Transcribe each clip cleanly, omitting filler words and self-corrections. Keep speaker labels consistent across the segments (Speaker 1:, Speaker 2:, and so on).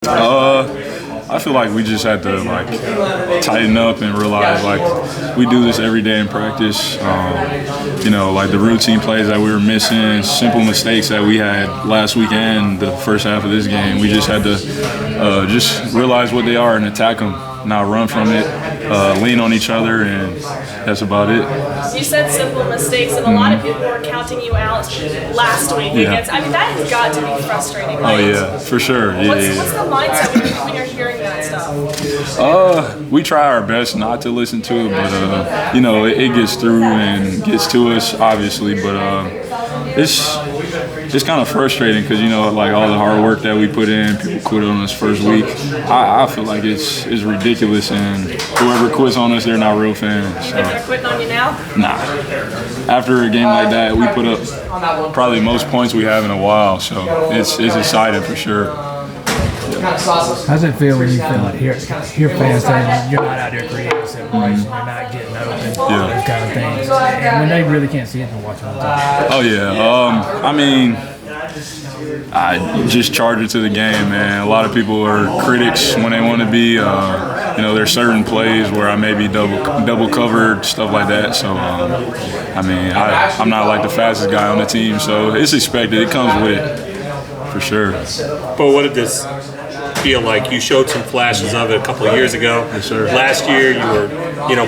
Speaker 1: I feel like we just had to tighten up and realize we do this every day in practice. Like the routine plays that we were missing, simple mistakes that we had last weekend, the first half of this game. We just had to just realize what they are and attack them, not run from it, lean on each other, and that's about it.
Speaker 2: You said simple mistakes, and a lot of people were counting you out last week.
Speaker 1: Yeah.
Speaker 2: That has got to be frustrating, right?
Speaker 1: Oh, yeah, for sure.
Speaker 2: What's the mindset when you're hearing that stuff?
Speaker 1: We try our best not to listen to it, but it gets through and gets to us, obviously. But it's kind of frustrating because all the hard work that we put in, people quit on us first week. I feel like it's ridiculous, and whoever quits on us, they're not real fans. So.
Speaker 2: And they're quitting on you now?
Speaker 1: Nah. After a game like that, we put up probably the most points we have in a while, so it's exciting for sure.
Speaker 3: How does it feel when you feel like hear fans saying you're not out there creating separation, you're not getting open, those kind of things, and when they really can't see it and watch on TV?
Speaker 1: Oh yeah, I just charge it to the game, man. A lot of people are critics when they want to be. There's certain plays where I may be double covered, stuff like that. So, I'm not like the fastest guy on the team, so it's expected. It comes with it, for sure.
Speaker 4: But what did this feel like? You showed some flashes of it a couple of years ago.
Speaker 1: Yes, sir.
Speaker 4: Last year you were,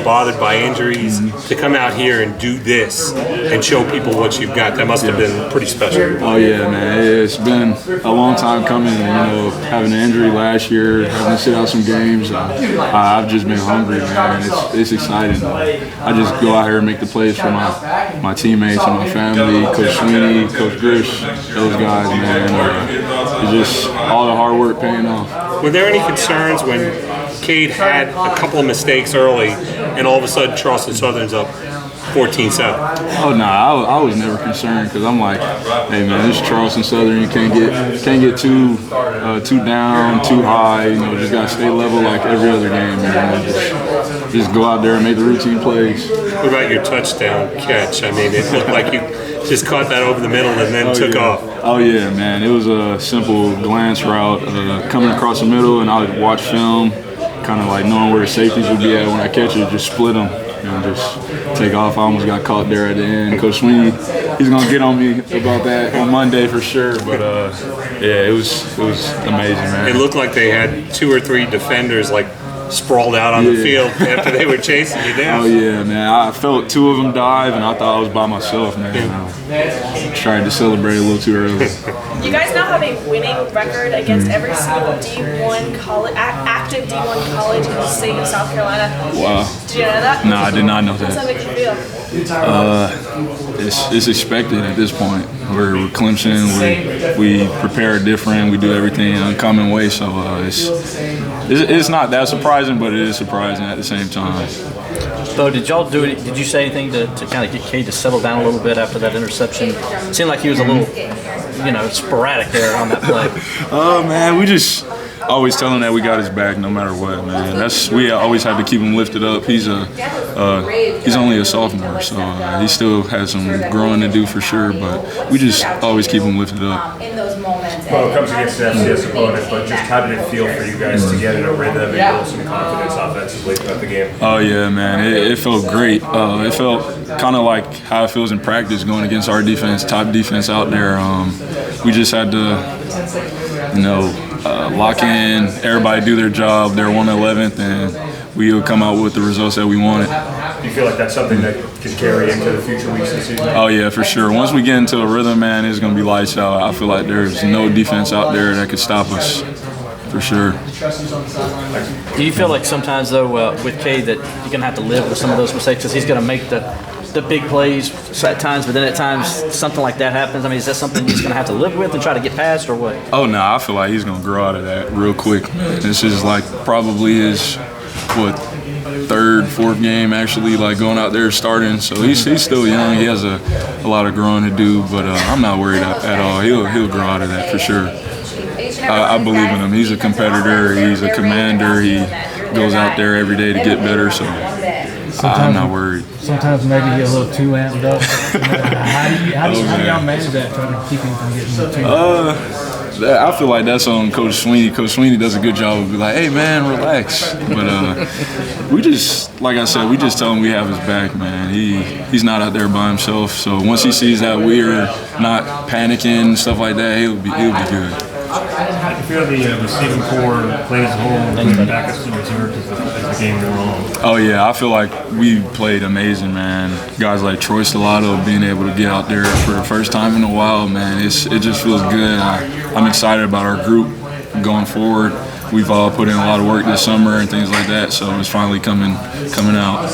Speaker 4: bothered by injuries. To come out here and do this and show people what you've got, that must have been pretty special.
Speaker 1: Oh yeah, man. It's been a long time coming. Having an injury last year, having to sit out some games. I've just been hungry, man. It's exciting. I just go out here and make the plays for my teammates and my family, Coach Sweeney, Coach Grish, those guys, man. It's just all the hard work paying off.
Speaker 4: Were there any concerns when Cade had a couple of mistakes early and all of a sudden Charleston Southern's up 14-7?
Speaker 1: Oh, nah, I was never concerned because I'm like, hey, man, this is Charleston Southern. You can't get too down, too high. Just got to stay level like every other game, man. Just go out there and make the routine plays.
Speaker 4: What about your touchdown catch? It looked like you just caught that over the middle and then took off.
Speaker 1: Oh, yeah, man. It was a simple glance route coming across the middle, and I would watch film, kind of like knowing where the safeties would be at when I catch it, just split them and just take off. I almost got caught there at the end. Coach Sweeney, he's going to get on me about that on Monday for sure. But, it was amazing, man.
Speaker 4: It looked like they had 2 or 3 defenders sprawled out on the field after they were chasing you down.
Speaker 1: Oh, yeah, man. I felt 2 of them dive, and I thought I was by myself, man. Trying to celebrate a little too early.
Speaker 2: You guys now have a winning record against every single D1 college, active D1 college in the state of South Carolina.
Speaker 1: Wow.
Speaker 2: Did you know that?
Speaker 1: No, I did not know
Speaker 2: How does
Speaker 1: that.
Speaker 2: that make you feel?
Speaker 1: It's expected at this point. We're Clemson. We prepare different. We do everything in an uncommon way. So it's not that surprising, but it is surprising at the same time.
Speaker 5: Beaux, did you say anything to kind of get Cade to settle down a little bit after that interception? It seemed like he was a little, sporadic there on that play.
Speaker 1: Oh, man, we just always tell him that we got his back no matter what, man. We always have to keep him lifted up. He's only a sophomore, so he still has some growing to do for sure, but we just always keep him lifted up.
Speaker 6: Well, it comes against an FCS opponent, but just how did it feel for you guys to get in a rhythm and build some confidence offensively throughout the game?
Speaker 1: Oh, yeah, man. It felt great. It felt kind of like how it feels in practice going against our defense, top defense out there. We just had to, lock in, everybody do their job. They're 111th, and we would come out with the results that we wanted.
Speaker 6: Do you feel like that's something that can carry into the future weeks of the season?
Speaker 1: Oh, yeah, for sure. Once we get into a rhythm, man, it's going to be lights out. I feel like there's no defense out there that could stop us, for sure.
Speaker 5: Do you feel like sometimes, though, with Cade, that you're going to have to live with some of those mistakes because he's going to make the big plays at times, but then at times something like that happens? Is that something he's going to have to live with and try to get past, or what?
Speaker 1: Oh, no, I feel like he's going to grow out of that real quick. This is probably his, 3rd, 4th game actually, going out there starting. So he's still young. He has a lot of growing to do, but I'm not worried at all. He'll grow out of that for sure. I believe in him. He's a competitor. He's a commander. He goes out there every day to get better. So I'm not worried.
Speaker 3: Sometimes maybe he's a little too amped up. How do y'all manage that, trying to keep him from getting too
Speaker 1: I feel like that's on Coach Sweeney. Coach Sweeney does a good job of being like, hey, man, relax. But we just, like I said, we just tell him we have his back, man. He's not out there by himself. So once he sees that we're not panicking and stuff like that, he'll be good.
Speaker 6: I feel the receiving core plays home and the backups to reserve as the game goes on.
Speaker 1: Oh, yeah. I feel like we played amazing, man. Guys like Troy Stellato being able to get out there for the first time in a while, man, it just feels good. I'm excited about our group going forward. We've all put in a lot of work this summer and things like that, so it's finally coming out.